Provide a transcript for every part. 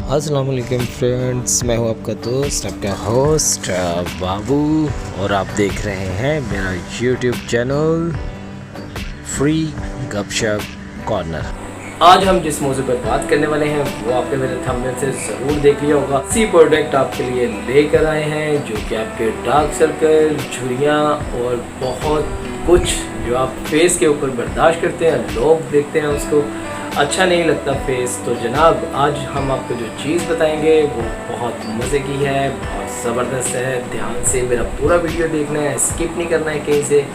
अस्सलाम वालेकुम फ्रेंड्स, मैं हूं आपका दोस्त, आपका होस्ट बाबू, और आप देख रहे हैं मेरा यूट्यूब चैनल फ्री गपशप कॉर्नर। आज हम जिस मौजू पर बात करने वाले हैं वो आपने मेरे थंबनेल से ज़रूर देख लिया होगा। सी प्रोडक्ट आपके लिए लेकर आए हैं जो कि आपके डार्क सर्कल, झुर्रियाँ और बहुत कुछ जो आप फेस के ऊपर बर्दाश्त करते हैं, लोग देखते हैं उसको अच्छा नहीं लगता फेस। तो जनाब आज हम आपको जो चीज़ बताएंगे वो बहुत मज़े की है, बहुत ज़बरदस्त है। ध्यान से मेरा पूरा वीडियो देखना है, स्किप नहीं करना है, कहीं से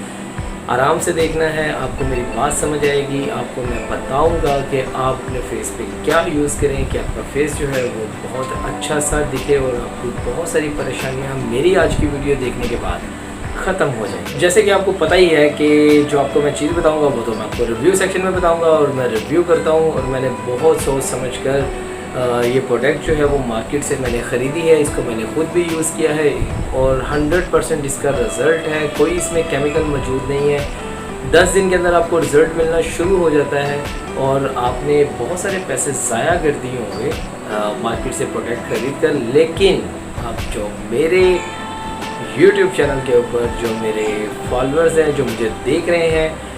आराम से देखना है। आपको मेरी बात समझ आएगी। आपको मैं बताऊंगा कि आप अपने फेस पे क्या यूज़ करें कि आपका फेस जो है वो बहुत अच्छा सा दिखे और आपको बहुत सारी परेशानियाँ मेरी आज की वीडियो देखने के बाद ख़त्म हो जाए। जैसे कि आपको पता ही है कि जो आपको मैं चीज़ बताऊंगा वो तो मैं आपको रिव्यू सेक्शन में बताऊंगा, और मैं रिव्यू करता हूं और मैंने बहुत सोच समझ कर ये प्रोडक्ट जो है वो मार्केट से मैंने ख़रीदी है। इसको मैंने ख़ुद भी यूज़ किया है और 100% इसका रिज़ल्ट है। कोई इसमें केमिकल मौजूद नहीं है। 10 दिन के अंदर आपको रिज़ल्ट मिलना शुरू हो जाता है और आपने बहुत सारे पैसे ज़ाया कर दिए होंगे मार्केट से प्रोडक्ट ख़रीद कर। लेकिन अब जो मेरे YouTube चैनल के ऊपर जो मेरे फॉलोअर्स हैं, जो मुझे देख रहे हैं,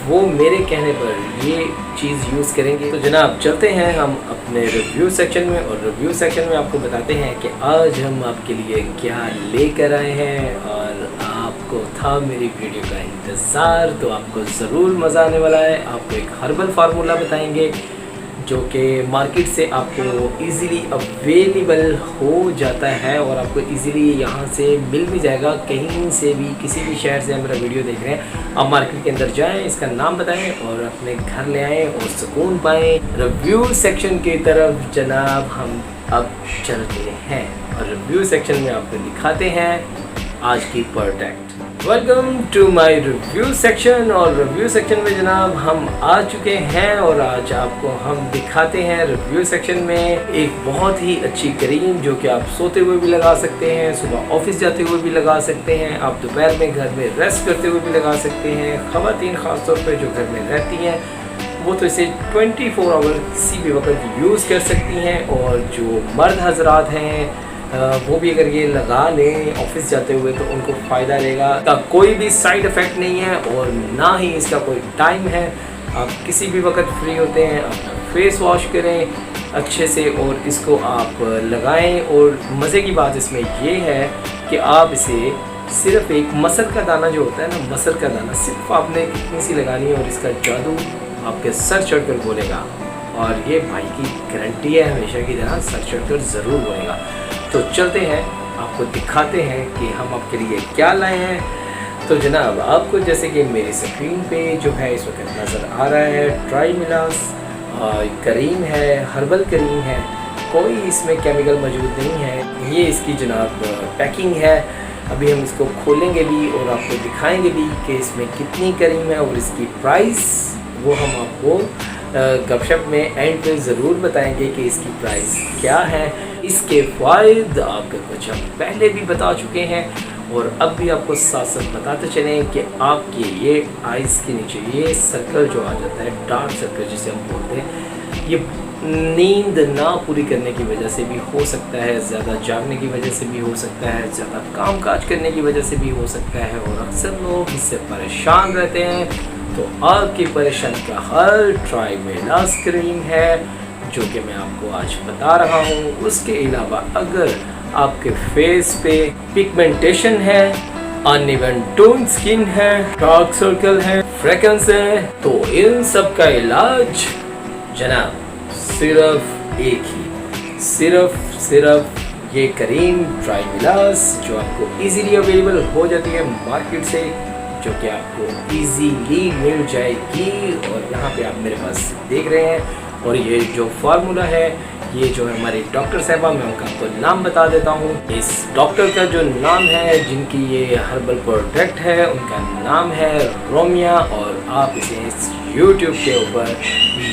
वो मेरे कहने पर ये चीज़ यूज़ करेंगे। तो जनाब चलते हैं हम अपने रिव्यू सेक्शन में, और रिव्यू सेक्शन में आपको बताते हैं कि आज हम आपके लिए क्या लेकर आए हैं। और आपको था मेरी वीडियो का इंतज़ार, तो आपको ज़रूर मज़ा आने वाला है। आपको एक हर्बल फार्मूला बताएंगे जो कि मार्केट से आपको इजीली अवेलेबल हो जाता है और आपको इजीली यहाँ से मिल भी जाएगा। कहीं से भी, किसी भी शहर से मेरा वीडियो देख रहे हैं, आप मार्केट के अंदर जाएं, इसका नाम बताएं और अपने घर ले आएँ और सुकून पाएँ। रिव्यू सेक्शन की तरफ जनाब हम अब चलते हैं और रिव्यू सेक्शन में आपको दिखाते हैं आज की product. Welcome to my review section. और रिव्यू सेक्शन में जनाब हम आ चुके हैं और आज आपको हम दिखाते हैं रिव्यू सेक्शन में एक बहुत ही अच्छी क्रीम जो कि आप सोते हुए भी लगा सकते हैं, सुबह ऑफिस जाते हुए भी लगा सकते हैं, आप दोपहर में घर में रेस्ट करते हुए भी लगा सकते हैं। ख़वातीन ख़ास तौर पर जो घर में रहती हैं वो तो इसे 24 आवर किसी भी वक्त यूज़ कर सकती हैं, और जो मर्द हजरात हैं वो भी अगर ये लगा लें ऑफिस जाते हुए तो उनको फ़ायदा रहेगा। इसका कोई भी साइड इफ़ेक्ट नहीं है और ना ही इसका कोई टाइम है। आप किसी भी वक्त फ्री होते हैं, अपना फेस वॉश करें अच्छे से और इसको आप लगाएं। और मज़े की बात इसमें ये है कि आप इसे सिर्फ़ एक मसल का दाना जो होता है ना, मसल का दाना सिर्फ आपने इतनी सी लगानी है और इसका जादू आपके सर चढ़ कर बोलेगा। और ये भाई की गारंटी है, हमेशा की तरह सर चढ़ कर ज़रूर बोलेगा। तो चलते हैं, आपको दिखाते हैं कि हम आपके लिए क्या लाए हैं। तो जनाब आपको जैसे कि मेरी स्क्रीन पे जो है इस वक्त नज़र आ रहा है, ट्राइमिलास क्रीम है, हर्बल क्रीम है, कोई इसमें केमिकल मौजूद नहीं है। ये इसकी जनाब पैकिंग है। अभी हम इसको खोलेंगे भी और आपको दिखाएंगे भी कि इसमें कितनी क्रीम है और इसकी प्राइस वो हम आपको गपशप में एंड पे ज़रूर बताएंगे कि इसकी प्राइस क्या है। इसके फ़ायदे आपको कुछ हम पहले भी बता चुके हैं और अब भी आपको साथ साथ बताते चलें कि आपके ये आइज़ के नीचे ये सर्कल जो आ जाता है, डार्क सर्कल जिसे हम बोलते हैं, ये नींद ना पूरी करने की वजह से भी हो सकता है, ज़्यादा जागने की वजह से भी हो सकता है, ज़्यादा काम काज करने की वजह से भी हो सकता है, और अक्सर लोग इससे परेशान रहते हैं। तो आपकी परेशानी का हल ट्राइमिलास क्रीम है जो कि मैं आपको आज बता रहा हूँ। उसके अलावा अगर आपके फेस पे पिगमेंटेशन है, अनइवन टोन स्किन है, डार्क सर्कल है, फ्रेकनेस है, तो इन सब का इलाज जनाब सिर्फ एक ही, सिर्फ ये क्रीम ट्राइमिलास जो आपको इजीली अवेलेबल हो जाती है मार्केट से, जो कि आपको इजीली मिल जाएगी। और यहाँ पे आप मेरे पास देख रहे हैं, और ये जो फार्मूला है ये जो है हमारे डॉक्टर साहबा, मैं उनका आपको नाम बता देता हूँ। इस डॉक्टर का जो नाम है, जिनकी ये हर्बल प्रोडक्ट है, उनका नाम है रोमिया, और आप इसे YouTube के ऊपर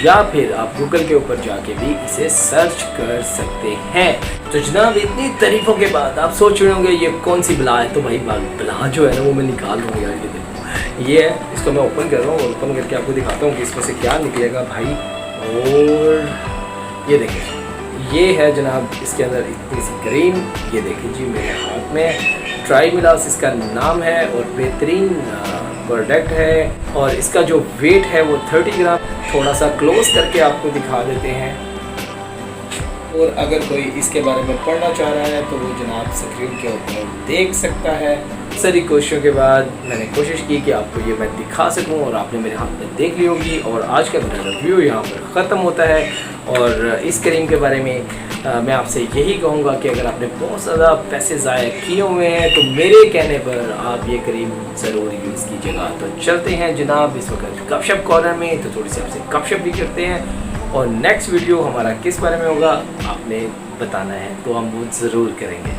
या फिर आप गूगल के ऊपर जाके भी इसे सर्च कर सकते हैं। तो जनाब इतनी तारीफों के बाद आप सोच रहे होंगे ये कौन सी बला है। तो भाई बला जो है ना वो मैं निकाल दूँगा यार। ये देखो, ये है, इसको मैं ओपन कर रहा हूँ और ओपन करके आपको दिखाता हूँ कि इसमें से क्या निकलेगा भाई। और ये देखिए, ये है जनाब इसके अंदर इतनी सी क्रीम, ये देखिए जी मेरे हाथ में। ट्राइमिलास इसका नाम है और बेहतरीन प्रोडक्ट है और इसका जो वेट है वो 30 ग्राम। थोड़ा सा क्लोज करके आपको दिखा देते हैं। और अगर कोई इसके बारे में पढ़ना चाह रहा है तो वो जनाब स्क्रीन के ऊपर देख सकता है। सारी कोशिशों के बाद मैंने कोशिश की कि आपको ये मैं दिखा सकूं और आपने मेरे हाथ में देख ली होगी। और आज का मेरा रिव्यू यहाँ पर ख़त्म होता है। और इस क्रीम के बारे में मैं आपसे यही कहूँगा कि अगर आपने बहुत ज़्यादा पैसे ज़ाया किए हुए हैं तो मेरे कहने पर आप ये क्रीम ज़रूर यूज़ कीजिएगा। तो चलते हैं जनाब इस वक्त गपशप कॉर्नर में, तो थोड़ी सी आपसे गपशप भी करते हैं। और नेक्स्ट वीडियो हमारा किस बारे में होगा आपने बताना है तो हम वो ज़रूर करेंगे।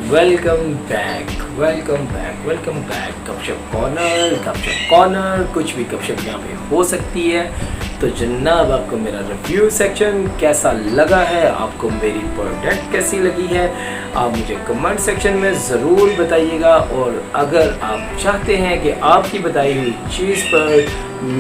Welcome back, welcome back, welcome back. गपशप कॉर्नर, कुछ भी गपशप यहाँ पे हो सकती है। तो जनाब आपको मेरा रिव्यू सेक्शन कैसा लगा है, आपको मेरी प्रोडक्ट कैसी लगी है, आप मुझे कमेंट सेक्शन में ज़रूर बताइएगा। और अगर आप चाहते हैं कि आपकी बताई हुई चीज़ पर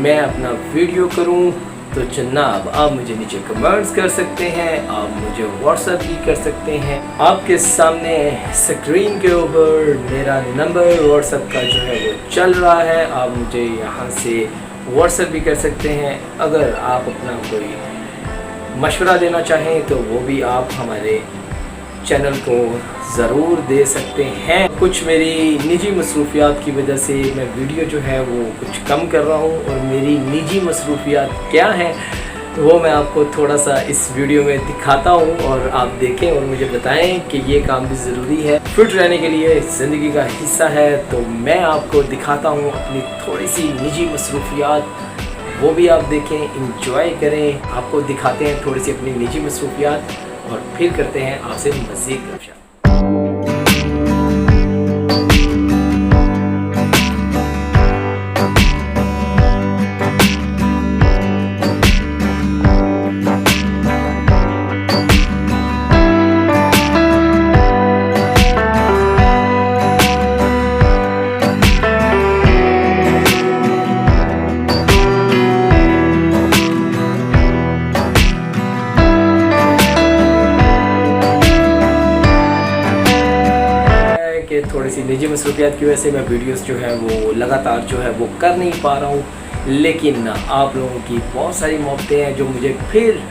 मैं अपना वीडियो करूं तो जनाब आप मुझे नीचे कमेंट्स कर सकते हैं, आप मुझे व्हाट्सएप भी कर सकते हैं। आपके सामने स्क्रीन के ऊपर मेरा नंबर व्हाट्सएप का जो है वो चल रहा है, आप मुझे यहाँ से व्हाट्सएप भी कर सकते हैं। अगर आप अपना कोई मशवरा देना चाहें तो वो भी आप हमारे चैनल को ज़रूर दे सकते हैं। कुछ मेरी निजी मसरूफियात की वजह से मैं वीडियो जो है वो कुछ कम कर रहा हूँ और मेरी निजी मसरूफियात क्या हैं वो मैं आपको थोड़ा सा इस वीडियो में दिखाता हूँ और आप देखें और मुझे बताएं कि ये काम भी ज़रूरी है। फिट रहने के लिए ज़िंदगी का हिस्सा है। तो मैं आपको दिखाता हूँ अपनी थोड़ी सी निजी मसरूफियात, वो भी आप देखें, इंजॉय करें। आपको दिखाते हैं थोड़ी सी अपनी निजी मसरूफियात और फिर करते हैं आपसे मज़ीद गपशप। थोड़ी सी निजी मसरूफियात की वजह से मैं वीडियोस जो है वो लगातार जो है वो कर नहीं पा रहा हूँ, लेकिन आप लोगों की बहुत सारी मोहब्बतें हैं जो मुझे फिर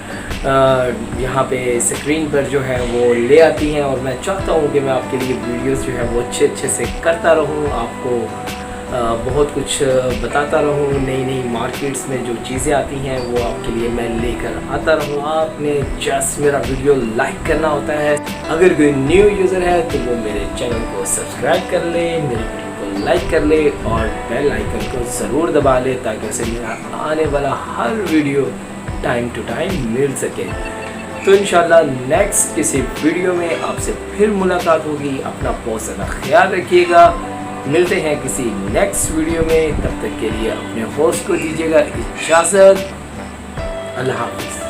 यहाँ पे स्क्रीन पर जो है वो ले आती हैं। और मैं चाहता हूँ कि मैं आपके लिए वीडियोस जो है वो अच्छे से करता रहूँ, आपको बहुत कुछ बताता रहूँ, नई मार्केट्स में जो चीज़ें आती हैं वो आपके लिए मैं लेकर आता रहूँ। आपने जस्ट मेरा वीडियो लाइक करना होता है। अगर कोई न्यू यूज़र है तो वो मेरे चैनल को सब्सक्राइब कर ले, मेरे वीडियो को लाइक कर ले और बेल आइकन को ज़रूर दबा ले ताकि उसे मेरा आने वाला हर वीडियो टाइम टू टाइम मिल सके। तो इंशाल्लाह नेक्स्ट किसी वीडियो में आपसे फिर मुलाकात होगी। अपना बहुत ज़्यादा ख्याल रखिएगा। मिलते हैं किसी नेक्स्ट वीडियो में, तब तक के लिए अपने होस्ट को दीजिएगा इजाज़त। अल्लाह हाफ़िज़।